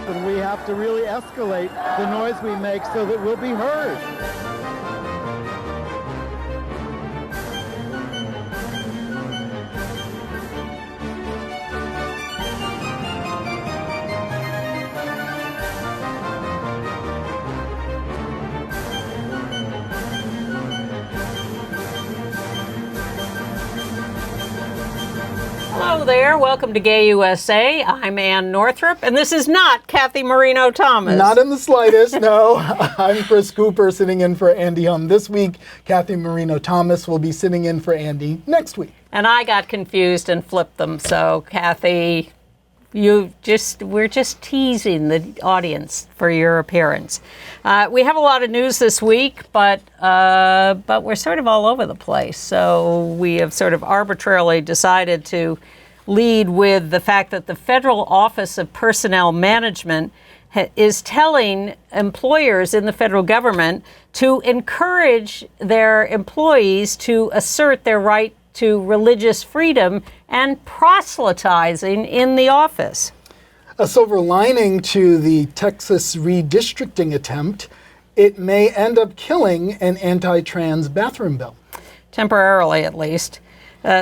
and we have to really escalate the noise we make so that we'll be heard. Hello there. Welcome to Gay USA. I'm Ann Northrup, and this is not Kathy Marino Thomas. Not in the slightest, no. I'm Chris Cooper, sitting in for Andy Hum this week. Kathy Marino Thomas will be sitting in for Andy next week. And I got confused and flipped them, so Kathy, we're just teasing the audience for your appearance. We have a lot of news this week, but we're sort of all over the place. So we have sort of arbitrarily decided to lead with the fact that the Federal Office of Personnel Management is telling employers in the federal government to encourage their employees to assert their right to religious freedom and proselytizing in the office. A silver lining to the Texas redistricting attempt, it may end up killing an anti-trans bathroom bill. Temporarily, at least.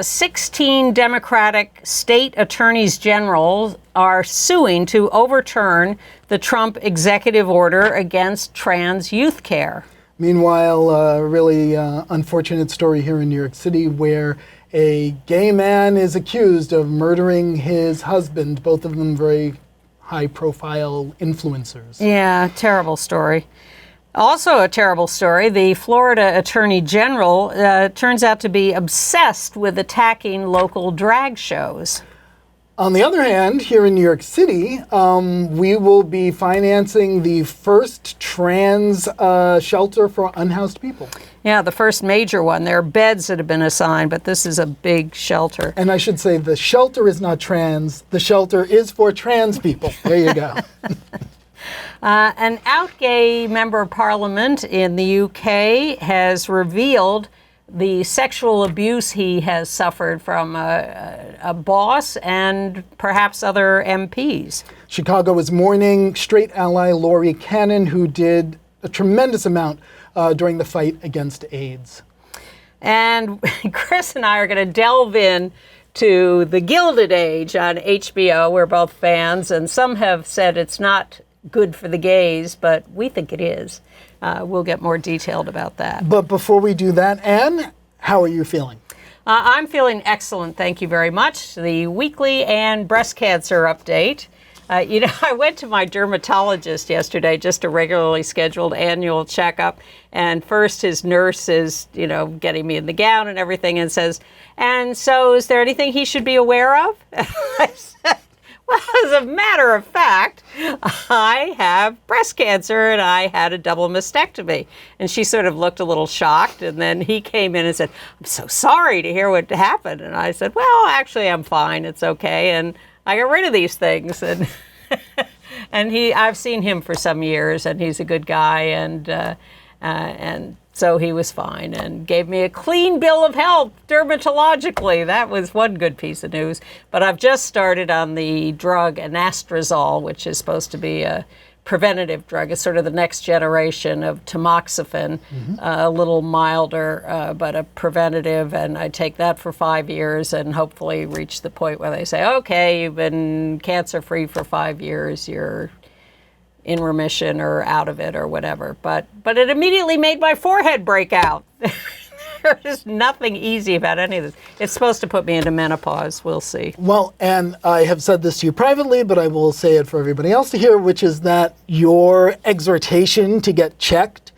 16 Democratic state attorneys general are suing to overturn the Trump executive order against trans youth care. Meanwhile, a really unfortunate story here in New York City where a gay man is accused of murdering his husband, both of them very high-profile influencers. Yeah, terrible story. Also a terrible story, the Florida Attorney General turns out to be obsessed with attacking local drag shows. On the other hand, here in New York City, we will be financing the first trans shelter for unhoused people. Yeah, the first major one. There are beds that have been assigned, but this is a big shelter. And I should say the shelter is not trans. The shelter is for trans people. There you go. An out gay member of parliament in the UK has revealed the sexual abuse he has suffered from a boss and perhaps other MPs. Chicago is mourning straight ally Laurie Cannon, who did a tremendous amount during the fight against AIDS. And Chris and I are going to delve in to the Gilded Age on HBO. We're both fans, and some have said it's not good for the gays, but we think it is. We'll get more detailed about that. But before we do that, Anne, how are you feeling? I'm feeling excellent, thank you very much. The weekly and breast cancer update. I went to my dermatologist yesterday, just a regularly scheduled annual checkup, and first his nurse is, getting me in the gown and everything and says, "And so is there anything he should be aware of?" I said, "Well, as a matter of fact, I have breast cancer and I had a double mastectomy." And she sort of looked a little shocked, and then he came in and said, "I'm so sorry to hear what happened." And I said, "Well, actually, I'm fine. It's okay. And I got rid of these things." And I've seen him for some years, and he's a good guy, and so he was fine and gave me a clean bill of health dermatologically. That was one good piece of news. But I've just started on the drug anastrozole, which is supposed to be a preventative drug. It's sort of the next generation of tamoxifen, a little milder, but a preventative. And I take that for 5 years and hopefully reach the point where they say, "Okay, you've been cancer-free for 5 years. You're in remission or out of it or whatever." But it immediately made my forehead break out. There's nothing easy about any of this. It's supposed to put me into menopause. We'll see. Well, and I have said this to you privately, but I will say it for everybody else to hear, which is that your exhortation to get checked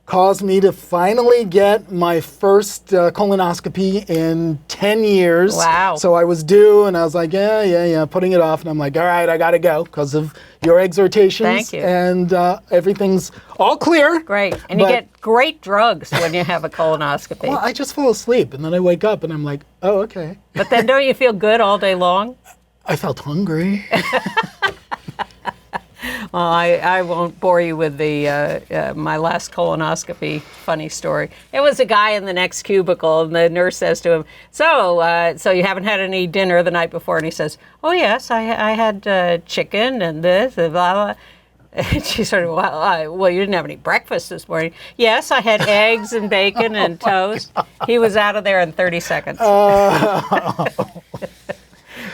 caused me to finally get my first colonoscopy in 10 years. Wow. So I was due, and I was like, yeah, putting it off. And I'm like, all right, I got to go because of your exhortations. Thank you. And everything's all clear. Great. And you get great drugs when you have a colonoscopy. Well, I just fall asleep, and then I wake up, and I'm like, oh, okay. But then don't you feel good all day long? I felt hungry. Well, I won't bore you with the my last colonoscopy funny story. It was a guy in the next cubicle, and the nurse says to him, so you haven't had any dinner the night before? And he says, oh, yes, I had chicken and this and blah, blah. And she sort of, well, you didn't have any breakfast this morning. Yes, I had eggs and bacon and toast. He was out of there in 30 seconds.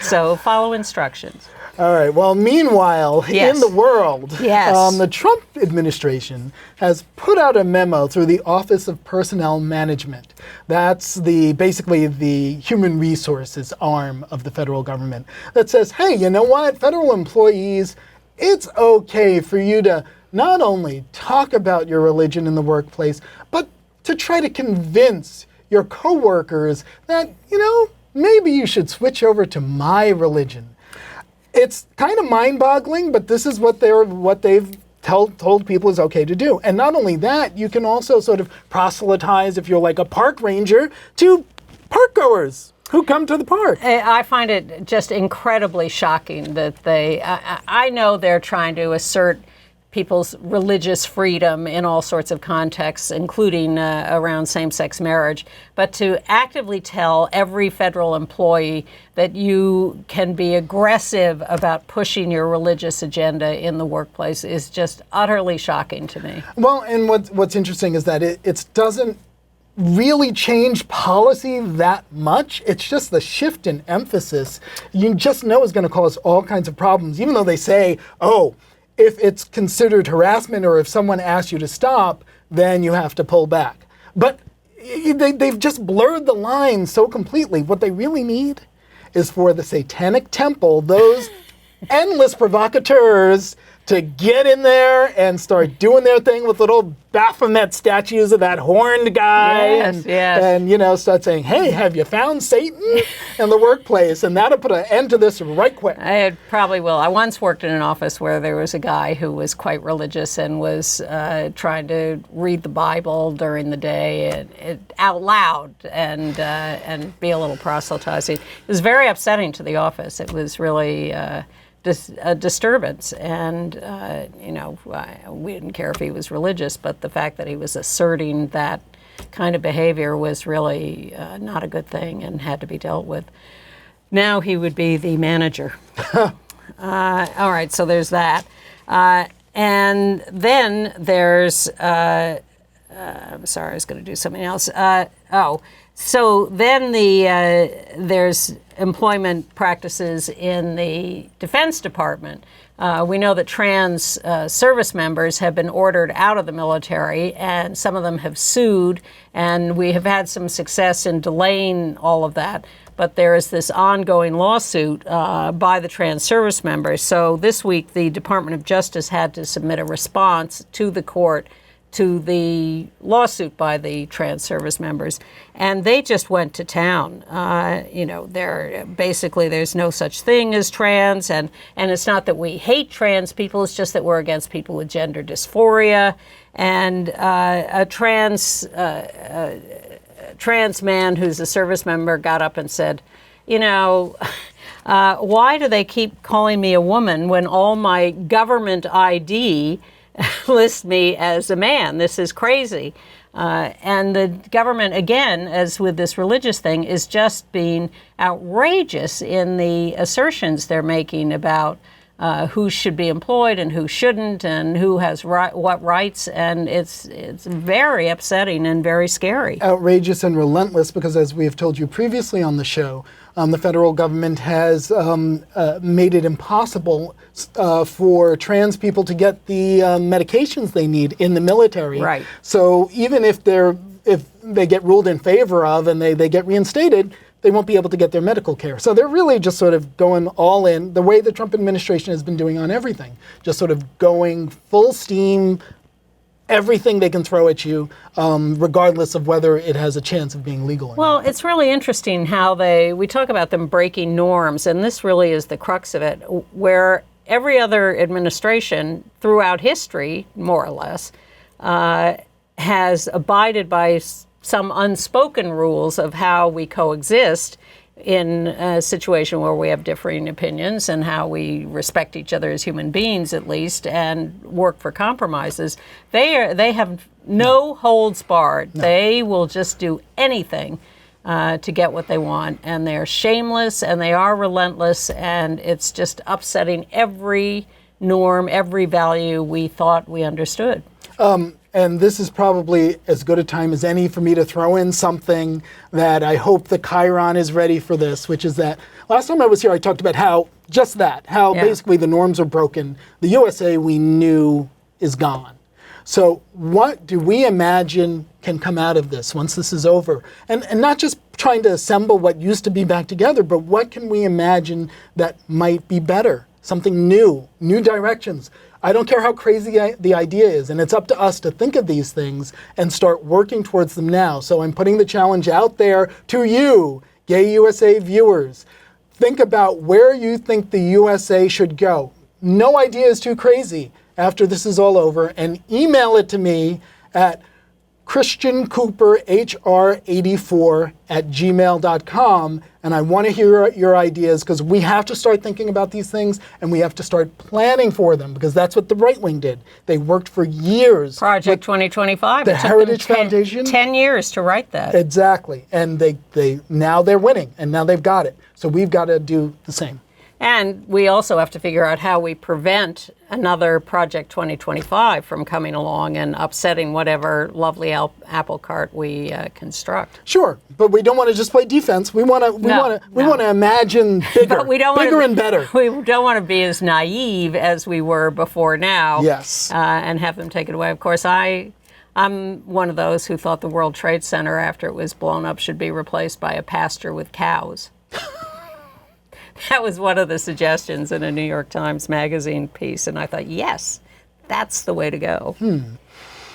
So follow instructions. All right. Well, meanwhile, Yes. in the world, Yes. the Trump administration has put out a memo through the Office of Personnel Management. That's basically the human resources arm of the federal government that says, hey, you know what? Federal employees, it's okay for you to not only talk about your religion in the workplace, but to try to convince your coworkers that, maybe you should switch over to my religion. It's kind of mind-boggling, but this is what they've told people is okay to do. And not only that, you can also sort of proselytize, if you're like a park ranger, to park goers who come to the park. I find it just incredibly shocking that I know they're trying to assert people's religious freedom in all sorts of contexts, including around same-sex marriage. But to actively tell every federal employee that you can be aggressive about pushing your religious agenda in the workplace is just utterly shocking to me. Well, and what's interesting is that it doesn't really change policy that much. It's just the shift in emphasis you just know is going to cause all kinds of problems, even though they say, oh, if it's considered harassment or if someone asks you to stop, then you have to pull back. But they've just blurred the line so completely. What they really need is for the Satanic Temple, those endless provocateurs, to get in there and start doing their thing with little Baphomet statues of that horned guy. And start saying, hey, have you found Satan in the workplace? And that'll put an end to this right quick. It probably will. I once worked in an office where there was a guy who was quite religious and was trying to read the Bible during the day out loud and be a little proselytizing. It was very upsetting to the office. It was really a disturbance, and we didn't care if he was religious, but the fact that he was asserting that kind of behavior was really not a good thing and had to be dealt with. Now he would be the manager. All right, so there's that, and then there's I'm sorry, I was going to do something else. So then there's employment practices in the Defense Department. We know that trans service members have been ordered out of the military, and some of them have sued, and we have had some success in delaying all of that. But there is this ongoing lawsuit by the trans service members. So this week, the Department of Justice had to submit a response to the court to the lawsuit by the trans service members, and they just went to town. There's no such thing as trans, and it's not that we hate trans people, it's just that we're against people with gender dysphoria. And a trans man who's a service member got up and said, why do they keep calling me a woman when all my government ID list me as a man? This is crazy. And the government, again, as with this religious thing, is just being outrageous in the assertions they're making about who should be employed and who shouldn't, and who has what rights, and it's very upsetting and very scary. Outrageous and relentless, because as we have told you previously on the show, the federal government has made it impossible for trans people to get the medications they need in the military. Right. So even if they get ruled in favor of and they get reinstated, they won't be able to get their medical care. So they're really just sort of going all in, the way the Trump administration has been doing on everything, just sort of going full steam, everything they can throw at you, regardless of whether it has a chance of being legal or Well, not. it's really interesting how we talk about them breaking norms, and this really is the crux of it, where every other administration throughout history, more or less, has abided by some unspoken rules of how we coexist. in a situation where we have differing opinions and how we respect each other as human beings, at least, and work for compromises, they have no holds barred. No. They will just do anything to get what they want, and they're shameless and they are relentless, and it's just upsetting every norm, every value we thought we understood. And this is probably as good a time as any for me to throw in something that I hope the Chiron is ready for this, which is that last time I was here, I talked about how basically the norms are broken. The USA we knew is gone. So what do we imagine can come out of this once this is over? And not just trying to assemble what used to be back together, but what can we imagine that might be better? Something new directions. I don't care how crazy the idea is, and it's up to us to think of these things and start working towards them now. So I'm putting the challenge out there to you, Gay USA viewers. Think about where you think the USA should go. No idea is too crazy after this is all over, and email it to me at christiancooperhr84@gmail.com, and I want to hear your ideas, because we have to start thinking about these things and we have to start planning for them, because that's what the right wing did. They worked for years. Project 2025. The Heritage Foundation. 10 years to write that. Exactly, and they now they're winning, and now they've got it. So we've got to do the same. And we also have to figure out how we prevent another Project 2025 from coming along and upsetting whatever lovely apple cart we construct. Sure, but we don't want to just play defense. We want to imagine bigger, and better. We don't want to be as naive as we were before now. Yes, and have them take it away. Of course, I'm one of those who thought the World Trade Center, after it was blown up, should be replaced by a pasture with cows. That was one of the suggestions in a New York Times Magazine piece, and I thought, yes, that's the way to go.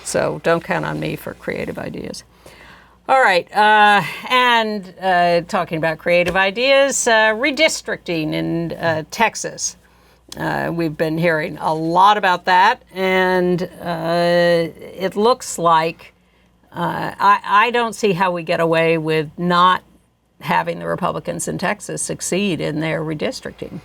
So don't count on me for creative ideas. All right, and talking about creative ideas, redistricting in Texas. We've been hearing a lot about that, and it looks like I don't see how we get away with not having the Republicans in Texas succeed in their redistricting.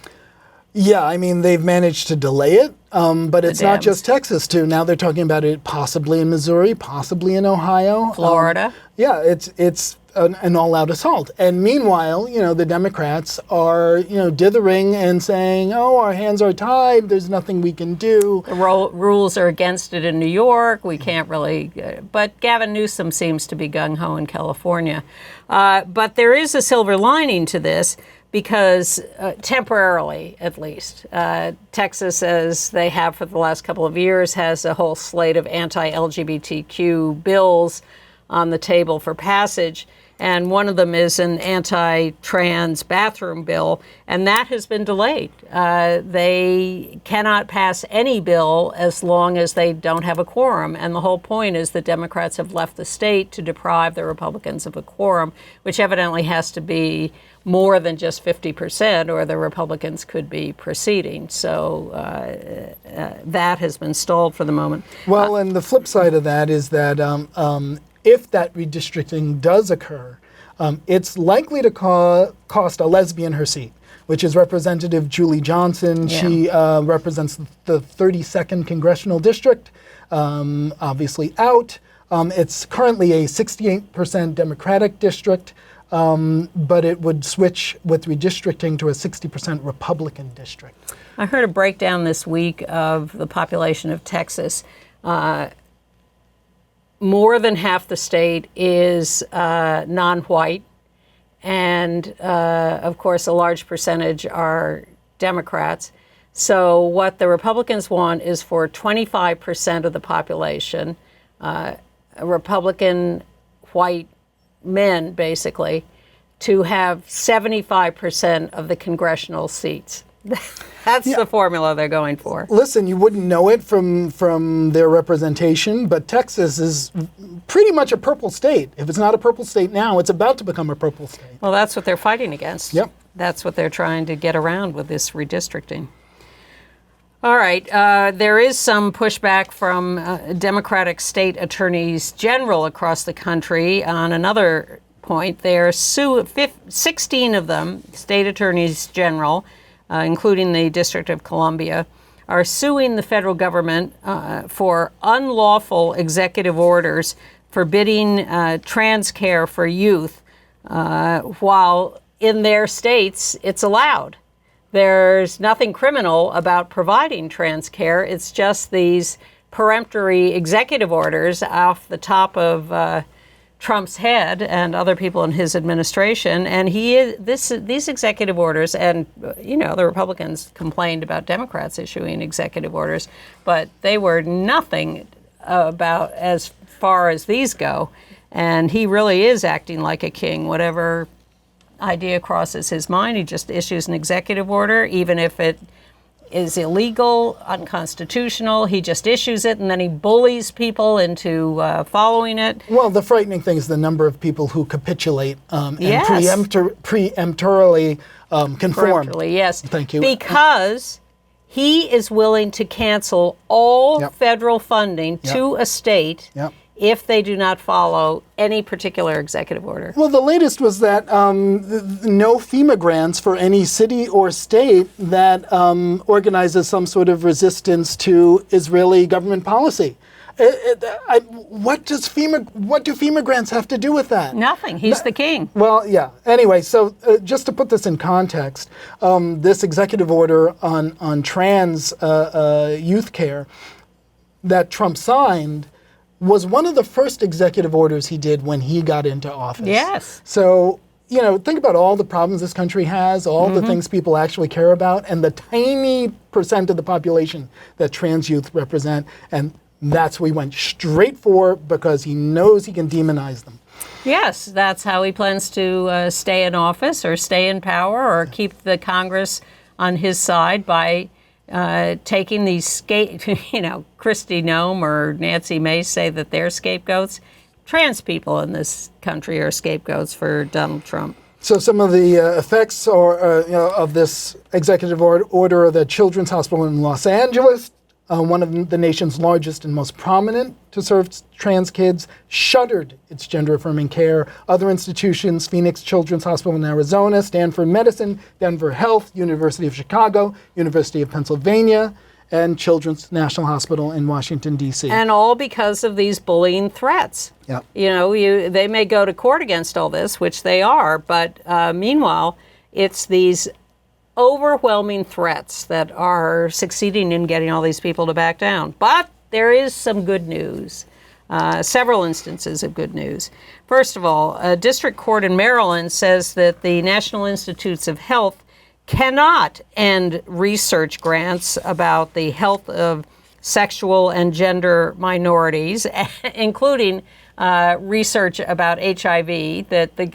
Yeah, I mean, they've managed to delay it, but it's not just Texas, too. Now they're talking about it possibly in Missouri, possibly in Ohio. Florida. Yeah, it's an all-out assault. And meanwhile, the Democrats are, dithering and saying, oh, our hands are tied, there's nothing we can do. The rules are against it in New York, we can't really, but Gavin Newsom seems to be gung-ho in California. But there is a silver lining to this, because temporarily, at least, Texas, as they have for the last couple of years, has a whole slate of anti-LGBTQ bills on the table for passage. And one of them is an anti-trans bathroom bill, and that has been delayed. They cannot pass any bill as long as they don't have a quorum. And the whole point is the Democrats have left the state to deprive the Republicans of a quorum, which evidently has to be more than just 50%, or the Republicans could be proceeding. So that has been stalled for the moment. Well, and the flip side of that is that if that redistricting does occur, it's likely to cost a lesbian her seat, which is Representative Julie Johnson. Yeah. She represents the 32nd Congressional District, obviously out. It's currently a 68% Democratic district, but it would switch with redistricting to a 60% Republican district. I heard a breakdown this week of the population of Texas. More than half the state is non-white, and of course a large percentage are Democrats. So what the Republicans want is for 25% of the population, Republican white men basically, to have 75% of the congressional seats. That's the formula they're going for. Listen, you wouldn't know it from their representation, but Texas is pretty much a purple state. If it's not a purple state now, it's about to become a purple state. Well, that's what they're fighting against. Yep. That's what they're trying to get around with this redistricting. All right. There is some pushback from Democratic state attorneys general across the country on another point. 16 of them, state attorneys general, including the District of Columbia, are suing the federal government for unlawful executive orders forbidding trans care for youth, while in their states it's allowed. There's nothing criminal about providing trans care. It's just these peremptory executive orders off the top of Trump's head and other people in his administration. And these executive orders, and the Republicans complained about Democrats issuing executive orders, but they were nothing about as far as these go. And he really is acting like a king. Whatever idea crosses his mind, he just issues an executive order, even if it is illegal, unconstitutional. He just issues it, and then he bullies people into following it. Well, the frightening thing is the number of people who capitulate and Yes. preemptorily conform. Peremptorily, yes. Thank you. Because he is willing to cancel all Yep. federal funding to a state Yep. if they do not follow any particular executive order. Well, the latest was that no FEMA grants for any city or state that organizes some sort of resistance to Israeli government policy. What do FEMA grants have to do with that? Nothing. He's the king. Well, yeah. Anyway, so just to put this in context, this executive order on trans youth care that Trump signed was one of the first executive orders he did when he got into office. Yes. So, think about all the problems this country has, all the things people actually care about, and the tiny percent of the population that trans youth represent. And that's what he went straight for because he knows he can demonize them. Yes, that's how he plans to stay in office or stay in power or keep the Congress on his side by taking these Kristi Noem or Nancy Mace say that they're scapegoats. Trans people in this country are scapegoats for Donald Trump. So some of the effects of this executive order are that Children's Hospital in Los Angeles, one of the nation's largest and most prominent to serve trans kids, shuttered its gender-affirming care. Other institutions, Phoenix Children's Hospital in Arizona, Stanford Medicine, Denver Health, University of Chicago, University of Pennsylvania, and Children's National Hospital in Washington, D.C. And all because of these bullying threats. Yeah. They may go to court against all this, which they are, but meanwhile, it's these overwhelming threats that are succeeding in getting all these people to back down. But there is some good news, several instances of good news. First of all, a district court in Maryland says that the National Institutes of Health cannot end research grants about the health of sexual and gender minorities, including research about HIV,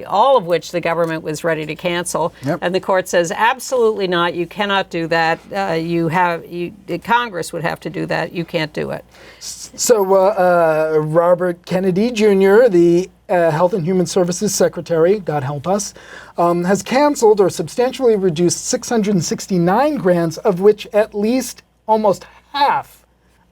all of which the government was ready to cancel. Yep. And the court says, absolutely not, you cannot do that. Congress would have to do that. You can't do it. So Robert Kennedy Jr., the Health and Human Services Secretary, God help us, has canceled or substantially reduced 669 grants, of which at least almost half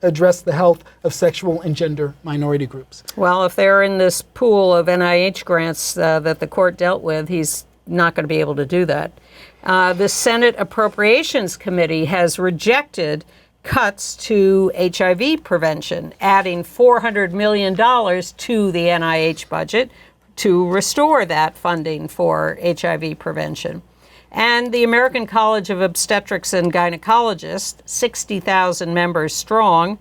address the health of sexual and gender minority groups. Well, if they're in this pool of NIH grants that the court dealt with, he's not going to be able to do that. The Senate Appropriations Committee has rejected cuts to HIV prevention, adding $400 million to the NIH budget to restore that funding for HIV prevention. And the American College of Obstetrics and Gynecologists, 60,000 members strong,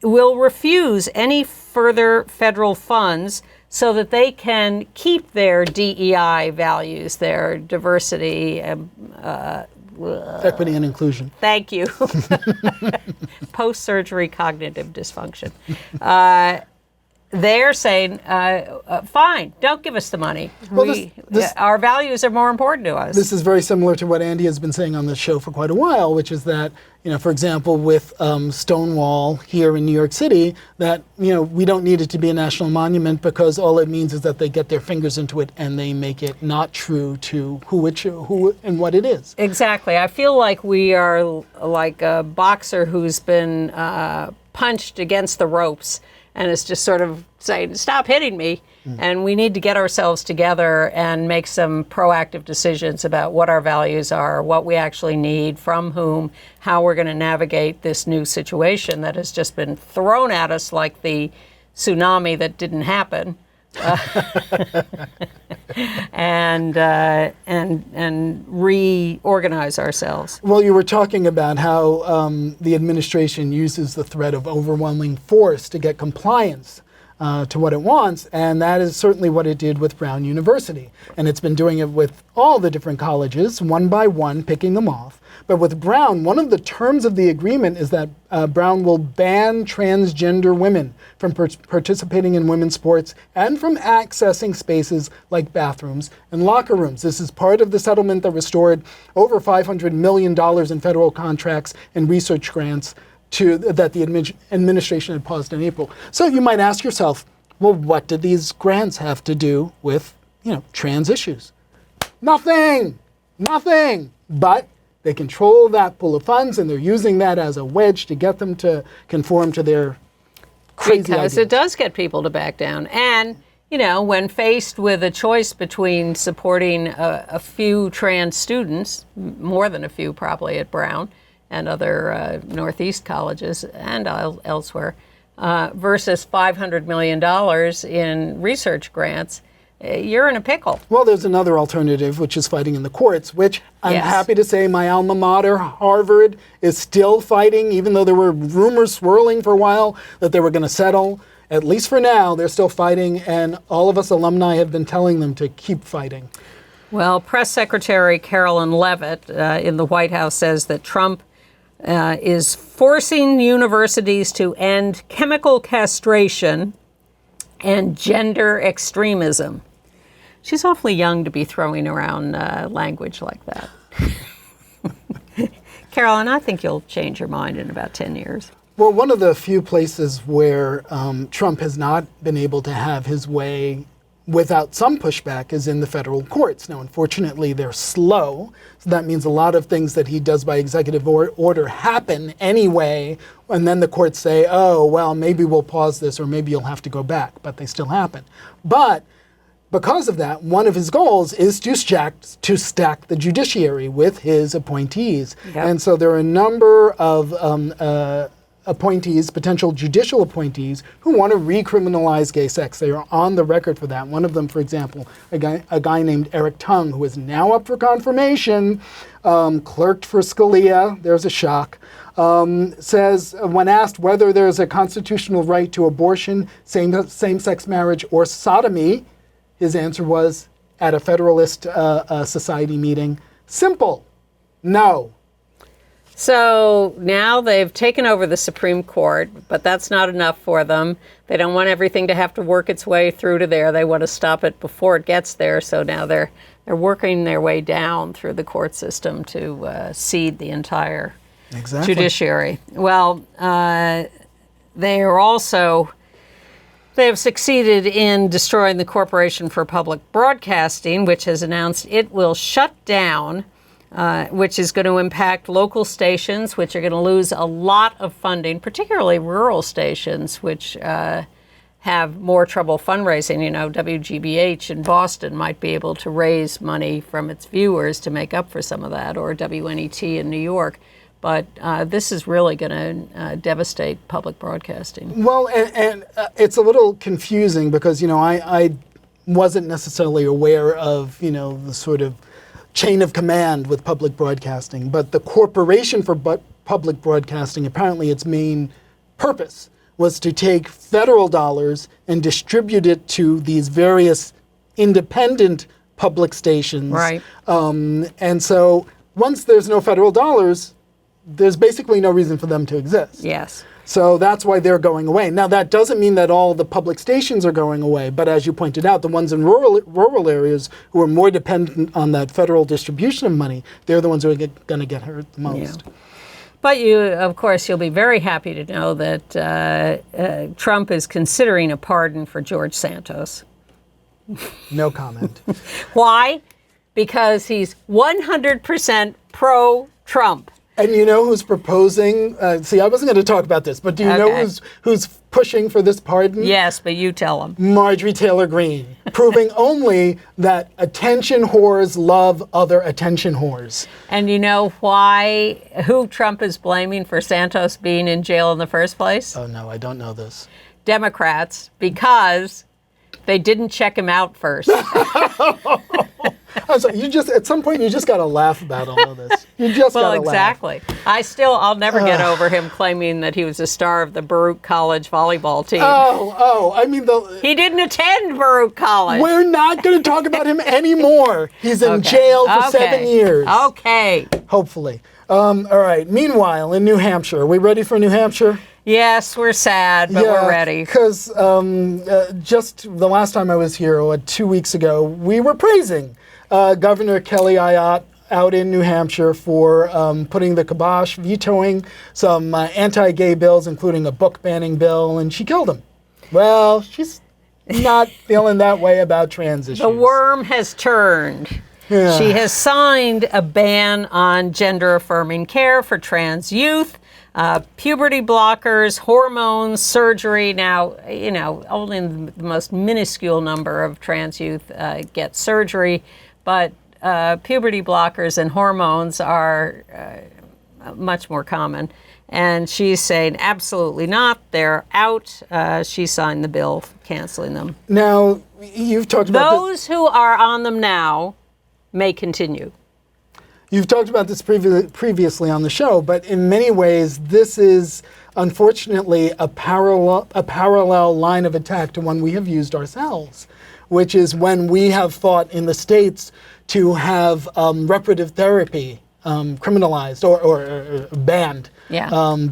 will refuse any further federal funds so that they can keep their DEI values, their diversity, Equity and inclusion. thank you, post-surgery cognitive dysfunction. They're saying, fine, don't give us the money. Well, our values are more important to us. This is very similar to what Andy has been saying on this show for quite a while, which is that, for example, with Stonewall here in New York City, that, we don't need it to be a national monument because all it means is that they get their fingers into it and they make it not true to who and what it is. Exactly. I feel like we are like a boxer who's been punched against the ropes and is just sort of saying, stop hitting me. And we need to get ourselves together and make some proactive decisions about what our values are, what we actually need, from whom, how we're going to navigate this new situation that has just been thrown at us like the tsunami that didn't happen. And reorganize ourselves. Well, you were talking about how the administration uses the threat of overwhelming force to get compliance to what it wants, and that is certainly what it did with Brown University. And it's been doing it with all the different colleges, one by one, picking them off. But with Brown, one of the terms of the agreement is that Brown will ban transgender women from participating in women's sports and from accessing spaces like bathrooms and locker rooms. This is part of the settlement that restored over $500 million in federal contracts and research grants that the administration had paused in April. So you might ask yourself, well, what do these grants have to do with, trans issues? Nothing. But they control that pool of funds, and they're using that as a wedge to get them to conform to their crazy Because ideas. it does get people to back down. And, when faced with a choice between supporting a few trans students, more than a few probably at Brown and other Northeast colleges and elsewhere, versus $500 million in research grants, you're in a pickle. Well, there's another alternative, which is fighting in the courts, which I'm happy to say my alma mater, Harvard, is still fighting, even though there were rumors swirling for a while that they were going to settle. At least for now, they're still fighting, and all of us alumni have been telling them to keep fighting. Well, Press Secretary Carolyn Leavitt in the White House says that Trump is forcing universities to end chemical castration and gender extremism. She's awfully young to be throwing around language like that. Carolyn, I think you'll change your mind in about 10 years. Well, one of the few places where Trump has not been able to have his way without some pushback is in the federal courts. Now, unfortunately, they're slow, so that means a lot of things that he does by executive order happen anyway, and then the courts say, oh, well, maybe we'll pause this, or maybe you'll have to go back, but they still happen. But because of that, one of his goals is to stack the judiciary with his appointees. Yep. And so there are a number of appointees, potential judicial appointees, who want to recriminalize gay sex. They are on the record for that. One of them, for example, a guy named Eric Tung, who is now up for confirmation, clerked for Scalia, there's a shock, says when asked whether there's a constitutional right to abortion, same-sex marriage, or sodomy, his answer was, at a Federalist Society meeting, simple, no. So now they've taken over the Supreme Court, but that's not enough for them. They don't want everything to have to work its way through to there. They want to stop it before it gets there. So now they're working their way down through the court system to cede the entire judiciary. Well, they have succeeded in destroying the Corporation for Public Broadcasting, which has announced it will shut down, which is going to impact local stations, which are going to lose a lot of funding, particularly rural stations, which have more trouble fundraising. WGBH in Boston might be able to raise money from its viewers to make up for some of that, or WNET in New York. But this is really going to devastate public broadcasting. Well, and it's a little confusing because, I wasn't necessarily aware of, the sort of chain of command with public broadcasting, but the Corporation for Public Broadcasting, apparently its main purpose was to take federal dollars and distribute it to these various independent public stations. Right. And so once there's no federal dollars, there's basically no reason for them to exist. Yes. So that's why they're going away. Now, that doesn't mean that all the public stations are going away, but as you pointed out, the ones in rural areas who are more dependent on that federal distribution of money, they're the ones who are going to get hurt the most. Yeah. But you'll be very happy to know that Trump is considering a pardon for George Santos. No comment. Why? Because he's 100% pro-Trump. And you know who's proposing? See, I wasn't going to talk about this, but do you know who's pushing for this pardon? Yes, but you tell them. Marjorie Taylor Greene, proving only that attention whores love other attention whores. And you know who Trump is blaming for Santos being in jail in the first place? Oh no, I don't know this. Democrats, because they didn't check him out first. I'm sorry, at some point you just got to laugh about all of this. You just got to exactly. laugh. I'll never get over him claiming that he was a star of the Baruch College volleyball team. I mean, he didn't attend Baruch College. We're not going to talk about him anymore. He's in jail for 7 years. Okay. Hopefully. All right. Meanwhile, in New Hampshire, are we ready for New Hampshire? Yes, we're sad, but we're ready. Because just the last time I was here, 2 weeks ago, we were praising Governor Kelly Ayotte out in New Hampshire for putting the kibosh, vetoing some anti-gay bills, including a book banning bill, and she killed him. Well, she's not feeling that way about trans issues. The worm has turned. Yeah. She has signed a ban on gender-affirming care for trans youth. Puberty blockers, hormones, surgery. Now, only the most minuscule number of trans youth get surgery, but puberty blockers and hormones are much more common. And she's saying, absolutely not. They're out. She signed the bill canceling them. Now, you've talked about those who are on them now may continue. You've talked about this previously on the show, but in many ways, this is unfortunately a parallel line of attack to one we have used ourselves, which is when we have fought in the States to have reparative therapy criminalized or banned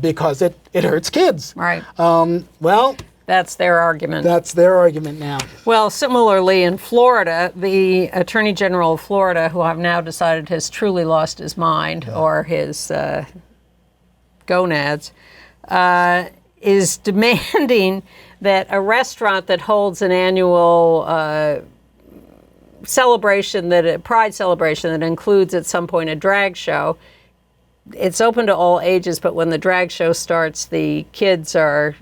because it hurts kids. Right. Well, that's their argument. That's their argument now. Well, similarly in Florida, the Attorney General of Florida, who I've now decided has truly lost his mind or his gonads, is demanding that a restaurant that holds an annual celebration, pride celebration that includes at some point a drag show, it's open to all ages, but when the drag show starts, the kids are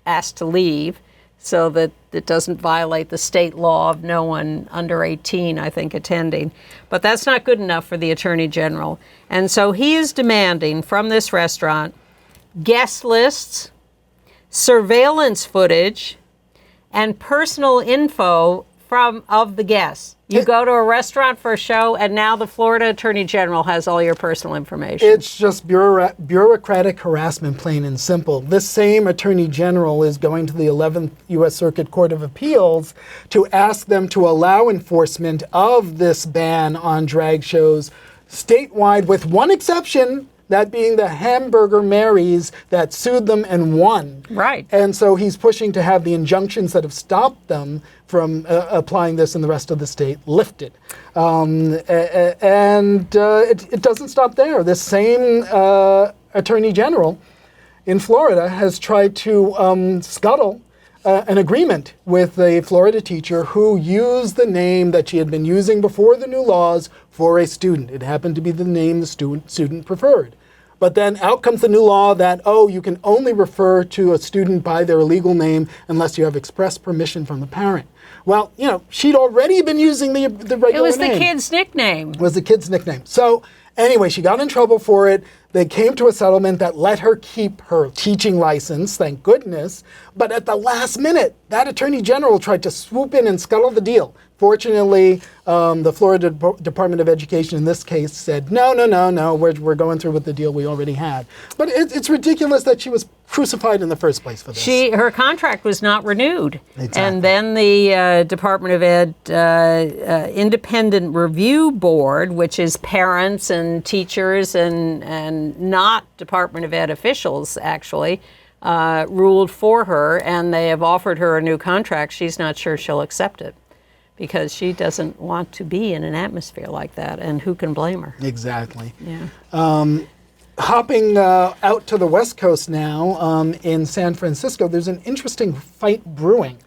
asked to leave so that it doesn't violate the state law of no one under 18, I think, attending. But that's not good enough for the Attorney General. And so he is demanding from this restaurant guest lists, surveillance footage, and personal info of the guests. You go to a restaurant for a show, and now the Florida Attorney General has all your personal information. It's just bureaucratic harassment, plain and simple. This same Attorney General is going to the 11th U.S. Circuit Court of Appeals to ask them to allow enforcement of this ban on drag shows statewide, with one exception, that being the Hamburger Marys that sued them and won. Right. And so he's pushing to have the injunctions that have stopped them from applying this in the rest of the state lifted. It doesn't stop there. This same Attorney General in Florida has tried to scuttle an agreement with a Florida teacher who used the name that she had been using before the new laws for a student. It happened to be the name the student preferred. But then out comes the new law that, you can only refer to a student by their legal name unless you have express permission from the parent. Well, she'd already been using the regular name. It was the kid's nickname. It was the kid's nickname. So anyway, she got in trouble for it. They came to a settlement that let her keep her teaching license, thank goodness. But at the last minute, that Attorney General tried to swoop in and scuttle the deal. Fortunately, the Florida Department of Education in this case said, no, we're going through with the deal we already had. But it's ridiculous that she was crucified in the first place for this. Her contract was not renewed. Exactly. And then the Department of Ed Independent Review Board, which is parents and teachers and not Department of Ed officials, actually, ruled for her, and they have offered her a new contract. She's not sure she'll accept it, because she doesn't want to be in an atmosphere like that, and who can blame her? Exactly. Yeah. Hopping out to the West Coast now, in San Francisco, there's an interesting fight brewing,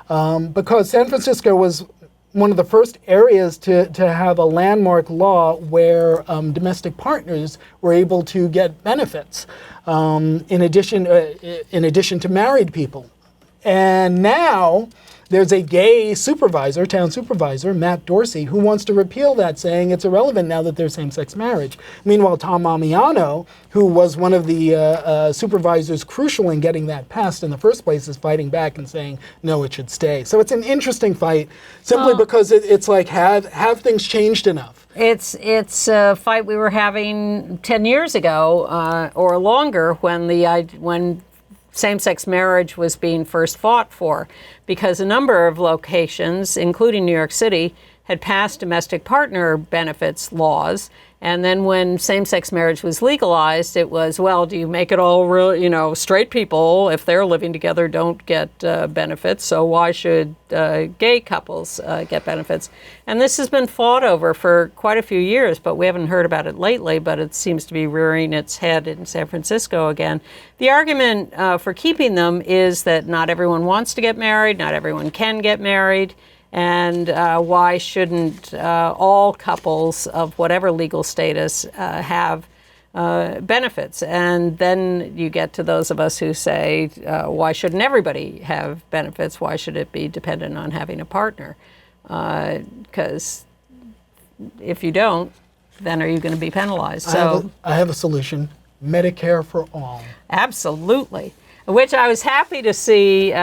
because San Francisco was one of the first areas to have a landmark law where domestic partners were able to get benefits in addition to married people. And now there's a gay supervisor, town supervisor, Matt Dorsey, who wants to repeal that, saying it's irrelevant now that there's same-sex marriage. Meanwhile, Tom Amiano, who was one of the supervisors crucial in getting that passed in the first place, is fighting back and saying, no, it should stay. So it's an interesting fight, simply because it's like, have things changed enough? It's a fight we were having 10 years ago or longer when same-sex marriage was being first fought for, because a number of locations, including New York City, had passed domestic partner benefits laws. And then when same-sex marriage was legalized, it was, well, do you make it all real, straight people, if they're living together, don't get benefits, so why should gay couples get benefits? And this has been fought over for quite a few years, but we haven't heard about it lately, but it seems to be rearing its head in San Francisco again. The argument for keeping them is that not everyone wants to get married, not everyone can get married, and why shouldn't all couples of whatever legal status have benefits? And then you get to those of us who say, why shouldn't everybody have benefits? Why should it be dependent on having a partner? Because if you don't, then are you going to be penalized? I have a solution. Medicare for all. Absolutely. Which I was happy to see.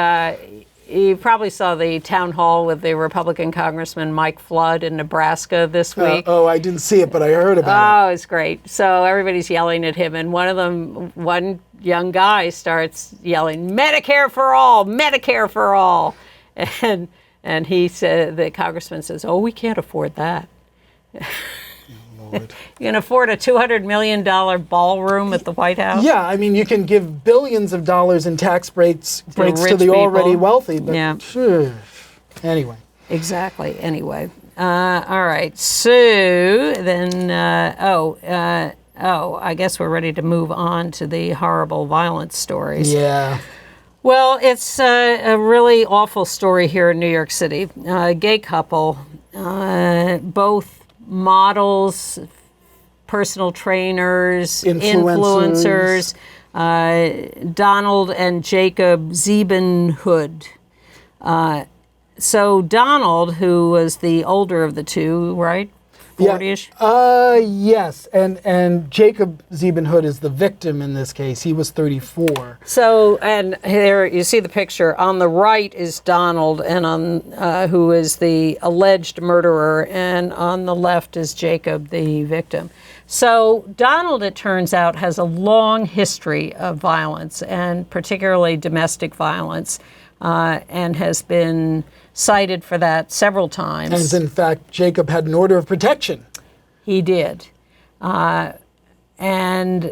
You probably saw the town hall with the Republican Congressman Mike Flood in Nebraska this week. I didn't see it, but I heard about it. Oh, it's great. So everybody's yelling at him, and one young guy starts yelling, Medicare for all, Medicare for all. And he said, the congressman says, we can't afford that. You can afford a $200 million ballroom at the White House? Yeah, I mean, you can give billions of dollars in tax breaks to the people. already wealthy. But yeah. Anyway. Exactly. Anyway. All right. So then, I guess we're ready to move on to the horrible violence stories. Yeah. Well, it's a really awful story here in New York City. A gay couple, both models, personal trainers, influencers, Donald and Jacob Ziebenhood. So Donald, who was the older of the two, right? 40-ish? Yes, and Jacob Ziebenhood is the victim in this case. He was 34. So, and here you see the picture. On the right is Donald, and who is the alleged murderer, and on the left is Jacob, the victim. So Donald, it turns out, has a long history of violence, and particularly domestic violence, and has been cited for that several times. As in fact, Jacob had an order of protection. He did. And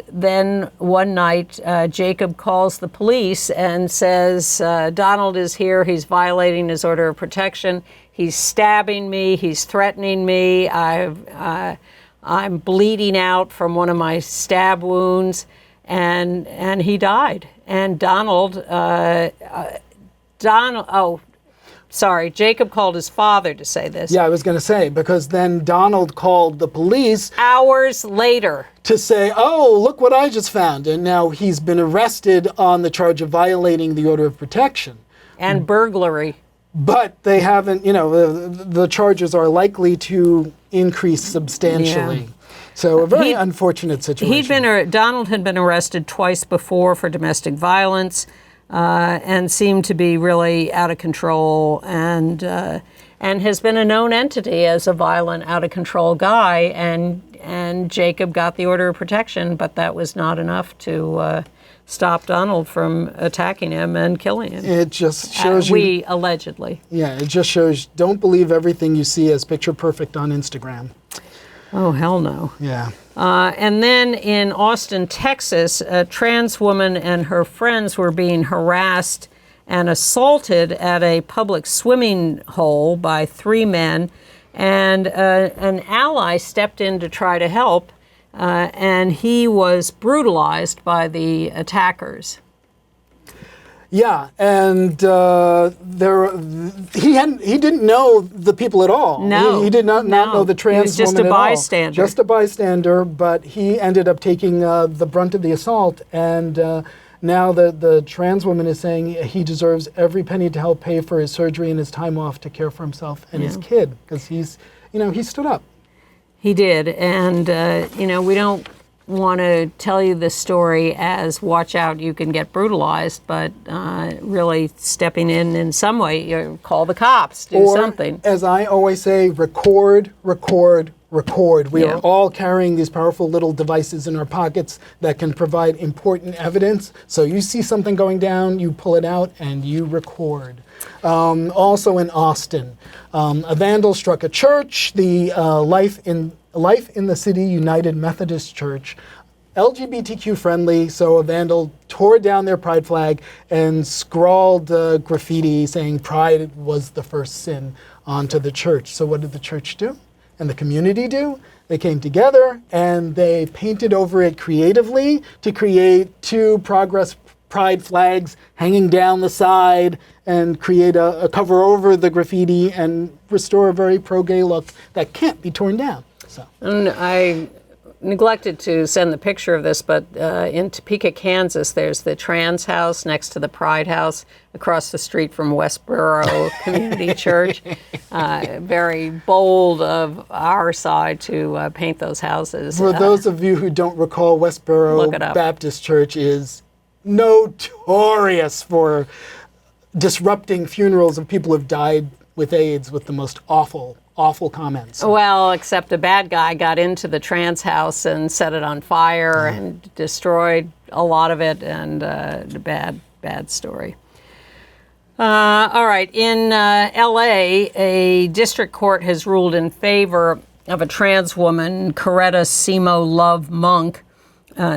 then one night, Jacob calls the police and says, Donald is here, he's violating his order of protection, he's stabbing me, he's threatening me, I'm bleeding out from one of my stab wounds, and he died. And Jacob called his father to say this. Yeah, I was going to say, because then Donald called the police hours later to say, oh, look what I just found. And now he's been arrested on the charge of violating the order of protection. And burglary. But they haven't, the charges are likely to increase substantially. Yeah. So a very unfortunate situation. Donald had been arrested twice before for domestic violence. And seemed to be really out of control, and has been a known entity as a violent, out of control guy. And Jacob got the order of protection, but that was not enough to stop Donald from attacking him and killing him. It just shows you. Allegedly. Yeah, it just shows. Don't believe everything you see as picture perfect on Instagram. Oh, hell no. Yeah. And then in Austin, Texas, a trans woman and her friends were being harassed and assaulted at a public swimming hole by 3 men. And an ally stepped in to try to help, and he was brutalized by the attackers. Yeah, and he didn't know the people at all. No, he did not know the trans woman at all. He was just a bystander. Just a bystander, but he ended up taking the brunt of the assault, and now the trans woman is saying he deserves every penny to help pay for his surgery and his time off to care for himself and his kid, because he stood up. He did, and we don't want to tell you this story as watch out, you can get brutalized, but really stepping in some way, you call the cops, do something. As I always say, record. We are all carrying these powerful little devices in our pockets that can provide important evidence. So you see something going down, you pull it out and you record. Also in Austin, a vandal struck a church, the Life in the City United Methodist Church, LGBTQ friendly, so a vandal tore down their pride flag and scrawled graffiti saying pride was the first sin onto the church. So what did the church do? And the community do? They came together and they painted over it creatively to create 2 Progress pride flags hanging down the side and create a cover over the graffiti and restore a very pro-gay look that can't be torn down. So. And I neglected to send the picture of this, but in Topeka, Kansas, there's the trans house next to the Pride House across the street from Westboro Community Church. Very bold of our side to paint those houses. For those of you who don't recall, Westboro Baptist Church is notorious for disrupting funerals of people who have died with AIDS with the most awful comments. Well, except a bad guy got into the trans house and set it on fire and destroyed a lot of it, and bad story. All right, in LA, a district court has ruled in favor of a trans woman, Coretta Simo Love Monk,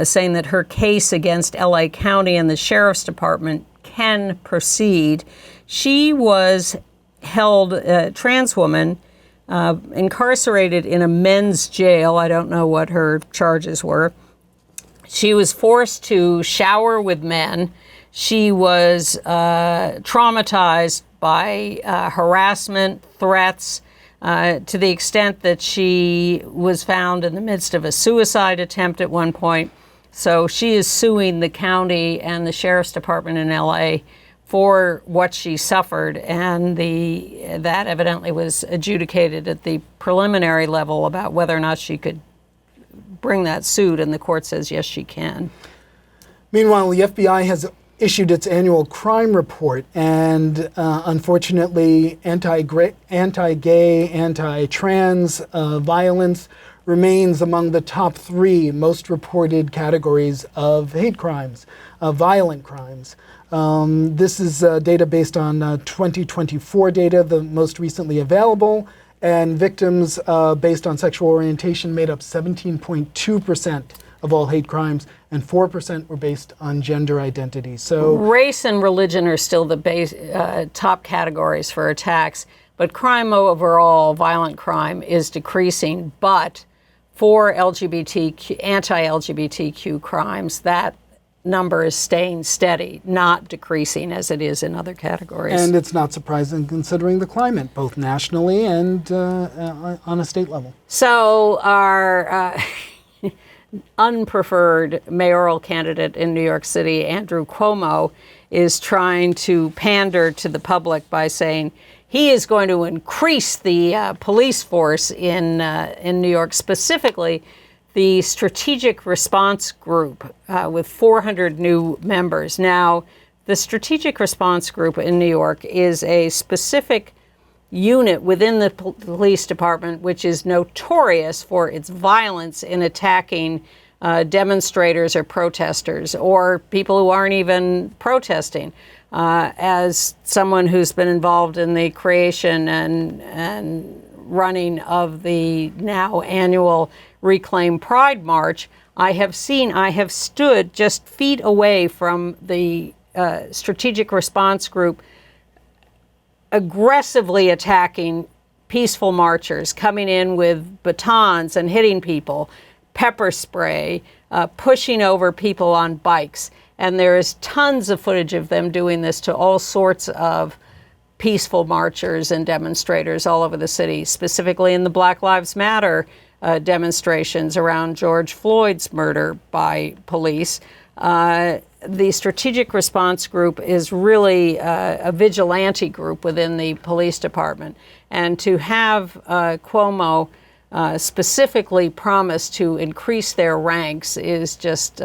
saying that her case against LA County and the Sheriff's Department can proceed. She was held, a trans woman, incarcerated in a men's jail. I don't know what her charges were. She was forced to shower with men. She was traumatized by harassment, threats, to the extent that she was found in the midst of a suicide attempt at one point. So she is suing the county and the Sheriff's Department in LA for what she suffered, and that evidently was adjudicated at the preliminary level about whether or not she could bring that suit, and the court says yes, she can. Meanwhile, the FBI has issued its annual crime report, and unfortunately, anti-gay, anti-trans violence remains among the top 3 most reported categories of hate crimes, violent crimes. This is data based on 2024 data, the most recently available, and victims based on sexual orientation made up 17.2% of all hate crimes, and 4% were based on gender identity. So race and religion are still the top categories for attacks, but crime overall, violent crime, is decreasing. But for anti-LGBTQ crimes, that number is staying steady, not decreasing as it is in other categories. And it's not surprising considering the climate, both nationally and on a state level. So our unpreferred mayoral candidate in New York City, Andrew Cuomo, is trying to pander to the public by saying he is going to increase the police force in New York, specifically the Strategic Response Group with 400 new members. Now, the Strategic Response Group in New York is a specific unit within the police department which is notorious for its violence in attacking demonstrators or protesters or people who aren't even protesting. As someone who's been involved in the creation and running of the now annual Reclaim Pride March, I have stood just feet away from the Strategic Response Group aggressively attacking peaceful marchers, coming in with batons and hitting people, pepper spray, pushing over people on bikes. And there is tons of footage of them doing this to all sorts of peaceful marchers and demonstrators all over the city, specifically in the Black Lives Matter demonstrations around George Floyd's murder by police. the strategic response group is really a vigilante group within the police department. And to have Cuomo specifically promise to increase their ranks is just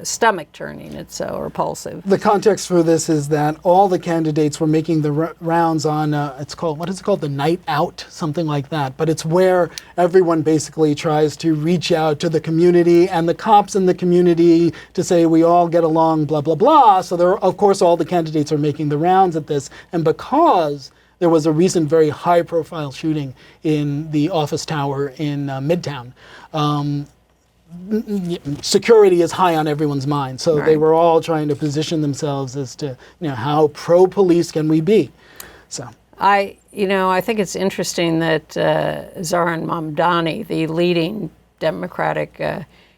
stomach turning. It's so repulsive. The context for this is that all the candidates were making the rounds on, what is it called? The night out, something like that. But it's where everyone basically tries to reach out to the community and the cops in the community to say we all get along, blah, blah, blah. So of course, all the candidates are making the rounds at this. And because there was a recent very high-profile shooting in the office tower in Midtown. Security is high on everyone's mind, so They were all trying to position themselves as to how pro-police can we be. So I think it's interesting that Zohran Mamdani, the leading Democratic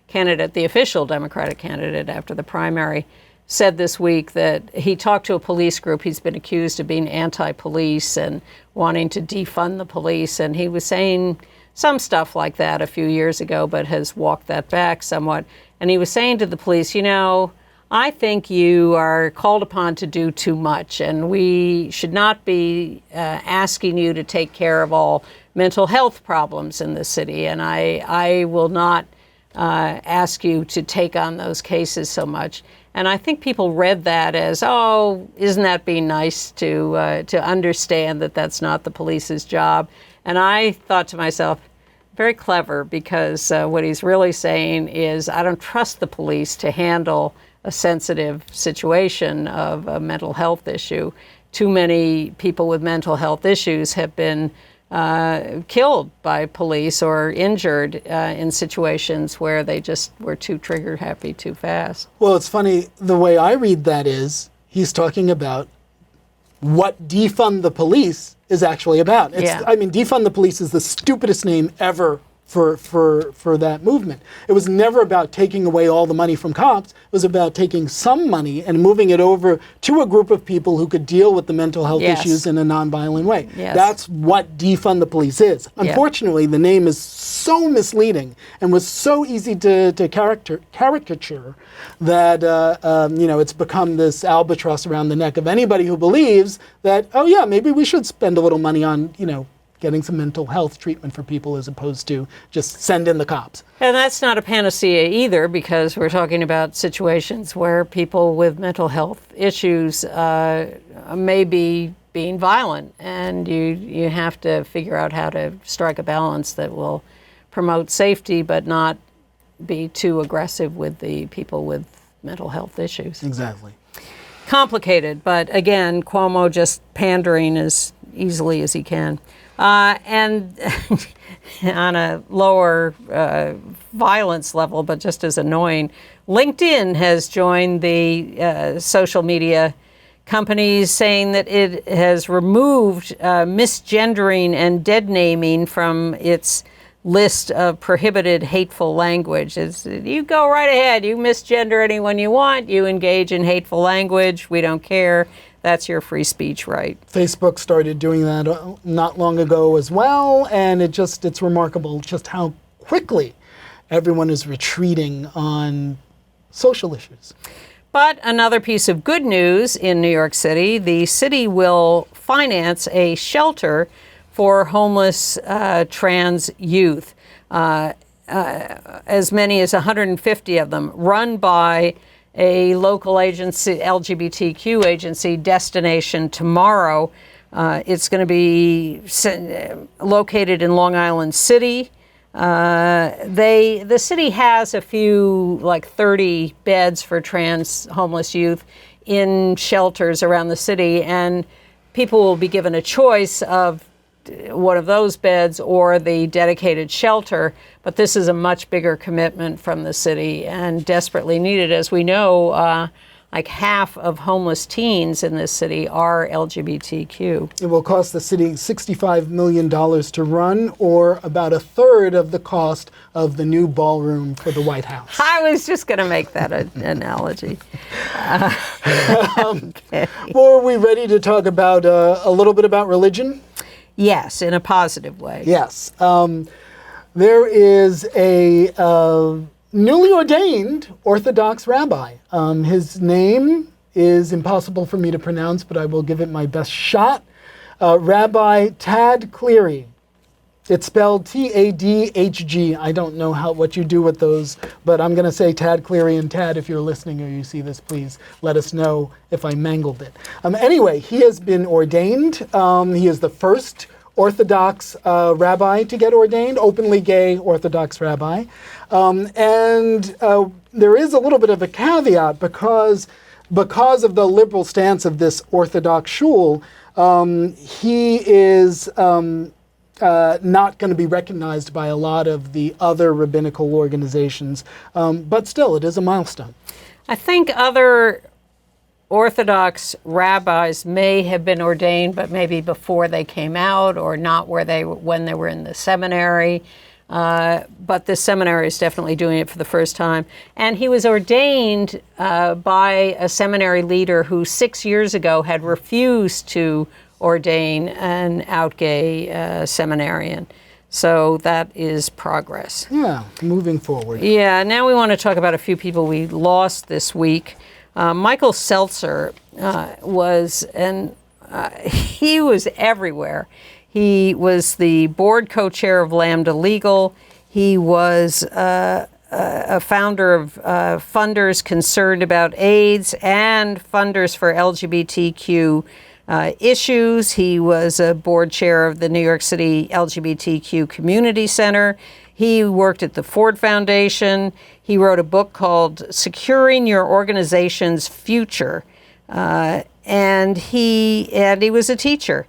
candidate, the official Democratic candidate after the primary, said this week that he talked to a police group. He's been accused of being anti-police and wanting to defund the police. And he was saying some stuff like that a few years ago, but has walked that back somewhat. And he was saying to the police, I think you are called upon to do too much, and we should not be asking you to take care of all mental health problems in the city. And I will not ask you to take on those cases so much. And I think people read that as, oh, isn't that being nice to understand that that's not the police's job? And I thought to myself, very clever, because what he's really saying is, I don't trust the police to handle a sensitive situation of a mental health issue. Too many people with mental health issues have been killed by police or injured in situations where they just were too trigger happy too fast. Well, it's funny, the way I read that is he's talking about what defund the police is actually about. Defund the police is the stupidest name ever for that movement. It was never about taking away all the money from cops. It was about taking some money and moving it over to a group of people who could deal with the mental health issues in a nonviolent way. Yes. That's what defund the police is. Unfortunately, the name is so misleading and was so easy to caricature that it's become this albatross around the neck of anybody who believes that, oh yeah, maybe we should spend a little money on, getting some mental health treatment for people as opposed to just send in the cops. And that's not a panacea either, because we're talking about situations where people with mental health issues may be being violent, and you have to figure out how to strike a balance that will promote safety but not be too aggressive with the people with mental health issues. Exactly. Complicated, but again, Cuomo just pandering as easily as he can. And on a lower violence level, but just as annoying, LinkedIn has joined the social media companies, saying that it has removed misgendering and dead naming from its list of prohibited hateful language. You go right ahead, you misgender anyone you want, you engage in hateful language, we don't care. That's your free speech right. Facebook started doing that not long ago as well, and it's remarkable just how quickly everyone is retreating on social issues. But another piece of good news in New York City, the city will finance a shelter for homeless trans youth, as many as 150 of them, run by a local agency, LGBTQ agency, Destination Tomorrow. It's going to be located in Long Island City. The city has a few, like 30 beds for trans homeless youth in shelters around the city, and people will be given a choice of one of those beds or the dedicated shelter. But this is a much bigger commitment from the city and desperately needed. As we know, like half of homeless teens in this city are LGBTQ. It will cost the city $65 million to run, or about a third of the cost of the new ballroom for the White House. I was just going to make that analogy. Okay. Well, are we ready to talk about a little bit about religion? Yes, in a positive way. Yes. There is a newly ordained Orthodox rabbi. His name is impossible for me to pronounce, but I will give it my best shot. Rabbi Tad Cleary. It's spelled T-A-D-H-G. I don't know what you do with those, but I'm going to say Tad Cleary. And Tad, if you're listening or you see this, please let us know if I mangled it. Anyway, he has been ordained. He is the first Orthodox rabbi to get ordained, openly gay Orthodox rabbi. And there is a little bit of a caveat because of the liberal stance of this Orthodox shul, he is not going to be recognized by a lot of the other rabbinical organizations. But still, it is a milestone. I think other Orthodox rabbis may have been ordained, but maybe before they came out or not when they were in the seminary. But this seminary is definitely doing it for the first time. And he was ordained by a seminary leader who 6 years ago had refused to ordain an out gay seminarian. So that is progress. Yeah, moving forward. Yeah, now we want to talk about a few people we lost this week. Michael Seltzer he was everywhere. He was the board co-chair of Lambda Legal. He was a founder of funders concerned about AIDS and funders for LGBTQ issues. He was a board chair of the New York City LGBTQ Community Center. He worked at the Ford Foundation. He wrote a book called Securing Your Organization's Future. And he was a teacher.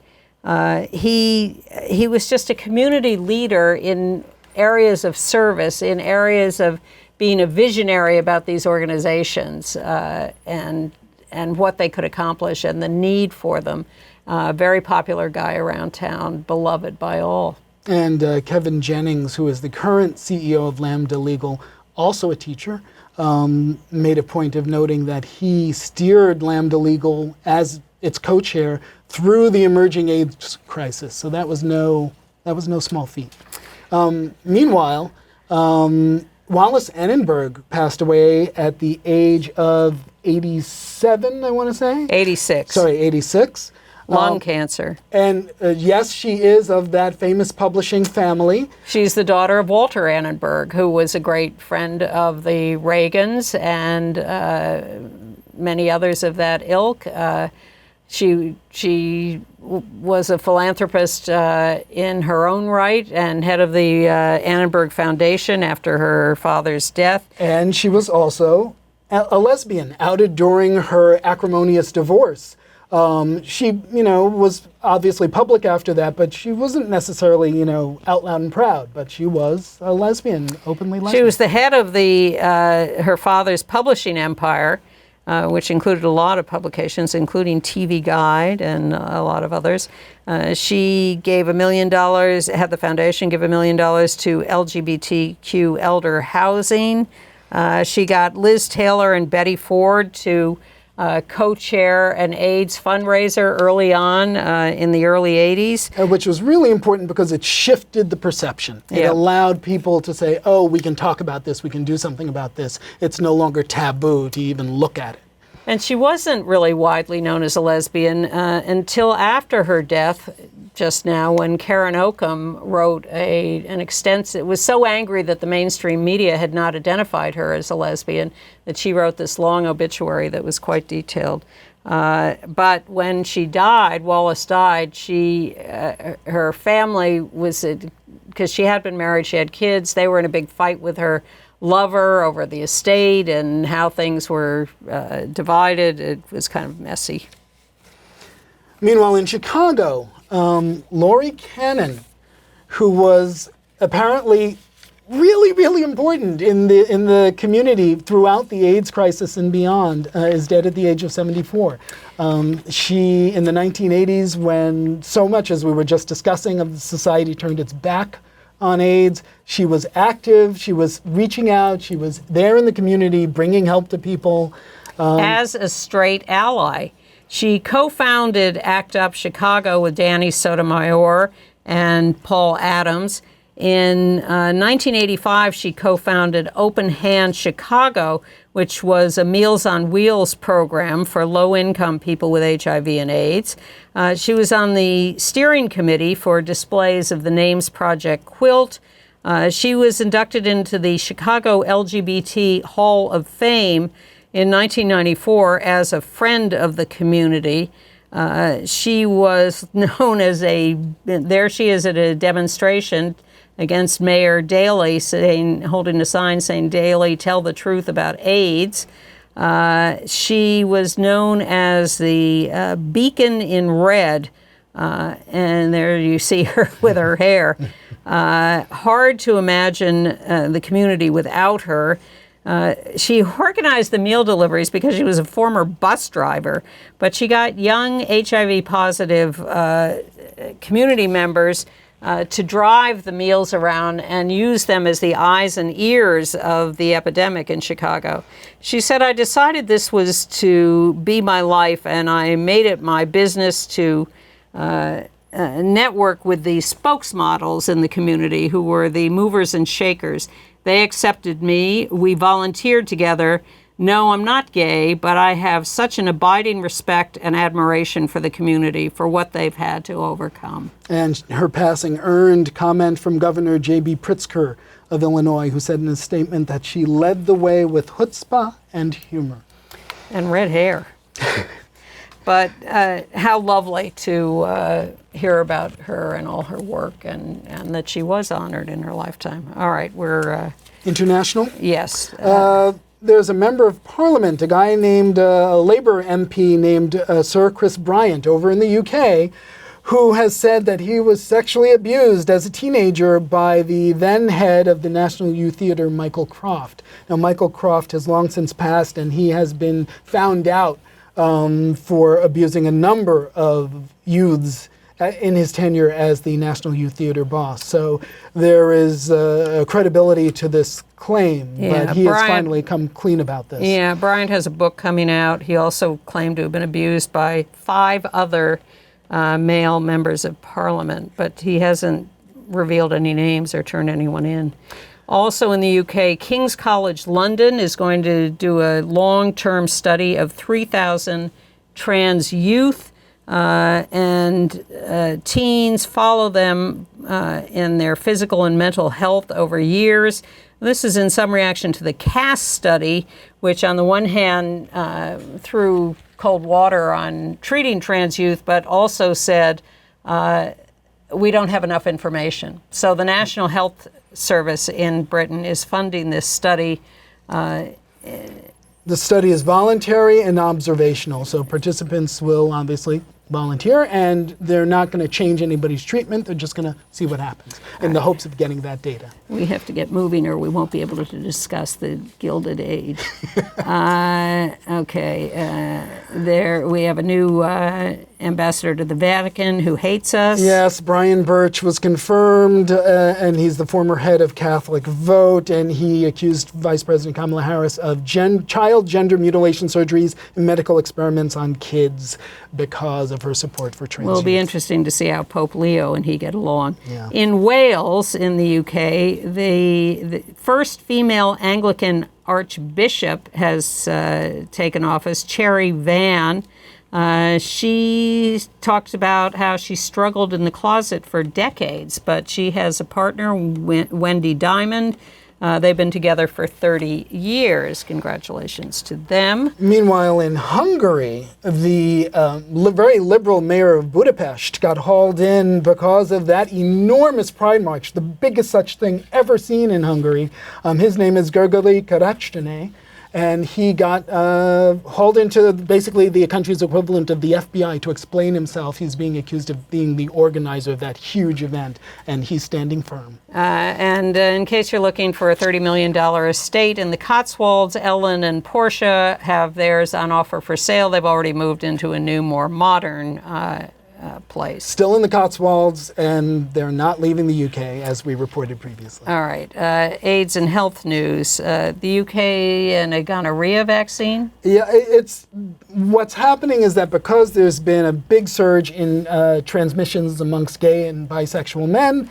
He was just a community leader in areas of service, in areas of being a visionary about these organizations and what they could accomplish and the need for them. Very popular guy around town, beloved by all. And Kevin Jennings, who is the current CEO of Lambda Legal, also a teacher, made a point of noting that he steered Lambda Legal as its co-chair through the emerging AIDS crisis. So that was no small feat. Meanwhile, Wallace Annenberg passed away at the age of 87, I want to say? 86. Sorry, 86. Lung cancer. And yes, she is of that famous publishing family. She's the daughter of Walter Annenberg, who was a great friend of the Reagans and many others of that ilk. She was a philanthropist in her own right and head of the Annenberg Foundation after her father's death. And she was also a lesbian, outed during her acrimonious divorce. She, was obviously public after that, but she wasn't necessarily, out loud and proud. But she was a lesbian, openly lesbian. She was the head of her father's publishing empire, which included a lot of publications, including TV Guide and a lot of others. She gave $1 million, had the foundation give $1 million to LGBTQ elder housing. She got Liz Taylor and Betty Ford to co-chair an AIDS fundraiser early on in the early 80s. Which was really important because it shifted the perception. It allowed people to say, oh, we can talk about this, we can do something about this. It's no longer taboo to even look at it. And she wasn't really widely known as a lesbian until after her death just now, when Karen Oakham wrote an extensive, was so angry that the mainstream media had not identified her as a lesbian that she wrote this long obituary that was quite detailed. But when she died, Wallace died, her family was, because she had been married, she had kids, they were in a big fight with her lover over the estate and how things were divided. It was kind of messy. Meanwhile, in Chicago, Laurie Cannon, who was apparently really, really important in the community throughout the AIDS crisis and beyond, is dead at the age of 74. She, in the 1980s, when so much, as we were just discussing, of the society turned its back on AIDS, she was active, she was reaching out, she was there in the community, bringing help to people. As a straight ally. She co-founded ACT UP Chicago with Danny Sotomayor and Paul Adams. In 1985, she co-founded Open Hand Chicago, which was a Meals on Wheels program for low-income people with HIV and AIDS. She was on the steering committee for displays of the Names Project quilt. She was inducted into the Chicago LGBT Hall of Fame in 1994 as a friend of the community. She was known as there she is at a demonstration against Mayor Daley, holding a sign saying, "Daley, tell the truth about AIDS." She was known as the Beacon in Red, and there you see her with her hair. Hard to imagine the community without her. She organized the meal deliveries because she was a former bus driver, but she got young HIV-positive community members to drive the meals around and use them as the eyes and ears of the epidemic in Chicago. She said, "I decided this was to be my life, and I made it my business to network with the spokesmodels in the community who were the movers and shakers. They accepted me. We volunteered together. No, I'm not gay, but I have such an abiding respect and admiration for the community for what they've had to overcome." And her passing earned comment from Governor J.B. Pritzker of Illinois, who said in a statement that she led the way with chutzpah and humor. And red hair. But how lovely to hear about her and all her work, and that she was honored in her lifetime. All right, we're... International? Yes. There's a member of parliament, a guy named, a Labour MP named Sir Chris Bryant over in the UK, who has said that he was sexually abused as a teenager by the then head of the National Youth Theatre, Michael Croft. Now, Michael Croft has long since passed, and he has been found out for abusing a number of youths in his tenure as the National Youth Theatre boss. So there is credibility to this claim, but he has finally come clean about this. Yeah, Bryant has a book coming out. He also claimed to have been abused by 5 other male members of Parliament, but he hasn't revealed any names or turned anyone in. Also in the UK, King's College London is going to do a long-term study of 3,000 trans youth and teens, follow them in their physical and mental health over years. This is in some reaction to the CAST study, which on the one hand threw cold water on treating trans youth, but also said we don't have enough information. So the National Health Service in Britain is funding this study. The study is voluntary and observational, so participants will obviously volunteer, and they're not going to change anybody's treatment. They're just going to see what happens in the hopes of getting that data. We have to get moving or we won't be able to discuss the Gilded Age. There we have a new ambassador to the Vatican who hates us. Yes, Brian Birch was confirmed, and he's the former head of Catholic Vote, and he accused Vice President Kamala Harris of child gender mutilation surgeries and medical experiments on kids because of her support for trans Well, it'll be youth. interesting to see how Pope Leo and he get along. Yeah. In Wales, in the UK, the first female Anglican archbishop has taken office, Cherry Van. She talks about how she struggled in the closet for decades, but she has a partner, Wendy Diamond. They've been together for 30 years. Congratulations to them. Meanwhile, in Hungary, the very liberal mayor of Budapest got hauled in because of that enormous pride march, the biggest such thing ever seen in Hungary. His name is Gergely Karácsony, and he got hauled into basically the country's equivalent of the FBI to explain himself. He's being accused of being the organizer of that huge event, and he's standing firm. And in case you're looking for a $30 million estate in the Cotswolds, Ellen and Portia have theirs on offer for sale. They've already moved into a new, more modern place. Still in the Cotswolds, and they're not leaving the UK, as we reported previously. All right. AIDS and health news. The UK and a gonorrhea vaccine? Yeah, it's what's happening is that because there's been a big surge in transmissions amongst gay and bisexual men,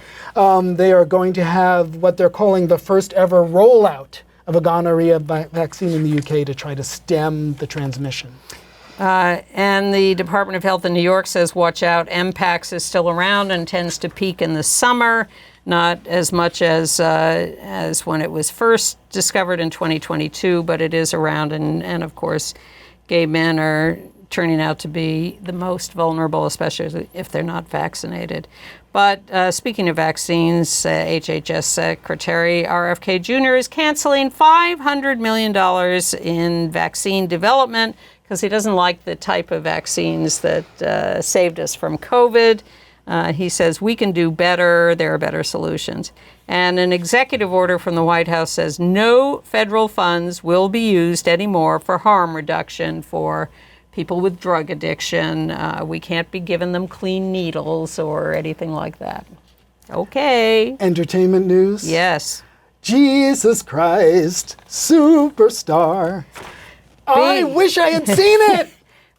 they are going to have what they're calling the first ever rollout of a gonorrhea vaccine in the UK to try to stem the transmission. And the Department of Health in New York says, watch out, Mpox is still around and tends to peak in the summer, not as much as when it was first discovered in 2022, but it is around. And of course, gay men are turning out to be the most vulnerable, especially if they're not vaccinated. But speaking of vaccines, HHS Secretary RFK Jr. is canceling $500 million in vaccine development because he doesn't like the type of vaccines that saved us from COVID. He says we can do better, there are better solutions. And an executive order from the White House says no federal funds will be used anymore for harm reduction for people with drug addiction. We can't be giving them clean needles or anything like that. Okay. Entertainment news? Yes. Jesus Christ, Superstar. I wish I had seen it.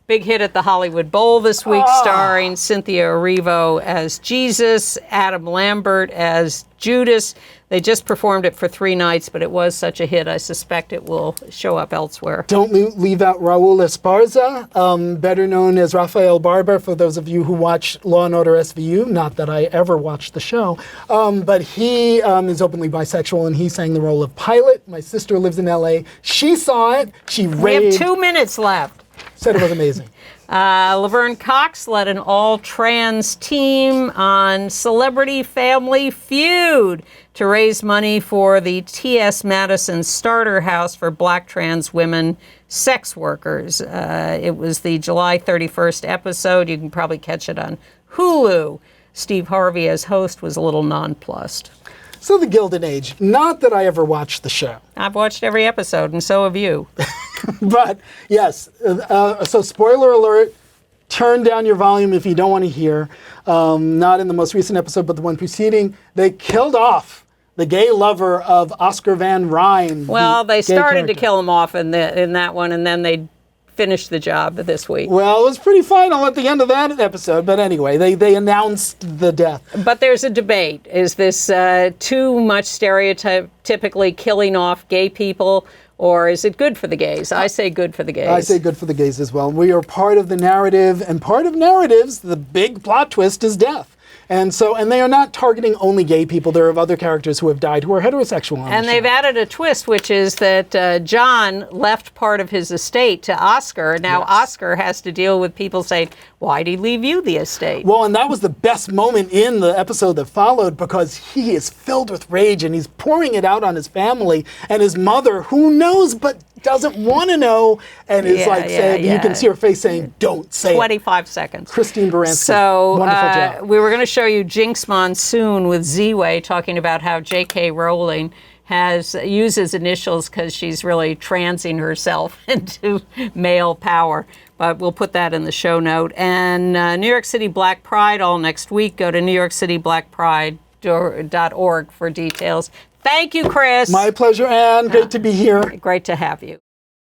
Big hit at the Hollywood Bowl this week, starring Cynthia Erivo as Jesus, Adam Lambert as Judas. They just performed it for 3 nights, but it was such a hit, I suspect it will show up elsewhere. Don't leave out Raul Esparza, better known as Rafael Barber, for those of you who watch Law & Order SVU. Not that I ever watched the show. But he is openly bisexual, and he sang the role of Pilate. My sister lives in LA. She saw it. She raved. We have 2 minutes left. Said it was amazing. Laverne Cox led an all-trans team on Celebrity Family Feud to raise money for the T.S. Madison Starter House for Black trans women sex workers. It was the July 31st episode. You can probably catch it on Hulu. Steve Harvey, as host, was a little nonplussed. So the Gilded Age. Not that I ever watched the show. I've watched every episode, and so have you. But yes, so spoiler alert, turn down your volume if you don't want to hear. Not in the most recent episode, but the one preceding. They killed off the gay lover of Oscar Van Ryn. Well, they started to kill him off in that one, and then they finished the job this week. Well, it was pretty final at the end of that episode, but anyway, they announced the death. But there's a debate. Is this too much stereotypically killing off gay people, or is it good for the gays? I say good for the gays. I say good for the gays as well. We are part of the narrative, and part of narratives, the big plot twist is death. And they are not targeting only gay people. There are other characters who have died who are heterosexual on And the they've show. added a twist, which is that John left part of his estate to Oscar. Now Yes. Oscar has to deal with people saying, why'd he leave you the estate? Well, and that was the best moment in the episode that followed, because he is filled with rage and he's pouring it out on his family and his mother, who knows but doesn't want to know, and is saying, you can see her face saying, don't say 25 seconds. Christine Baranski. So wonderful job. we were going to show you Jinx Monsoon with Z-Way talking about how J.K. Rowling uses initials because she's really transing herself into male power. But we'll put that in the show note. And New York City Black Pride all next week. Go to newyorkcityblackpride.org for details. Thank you, Chris. My pleasure, Anne. Great to be here. Great to have you.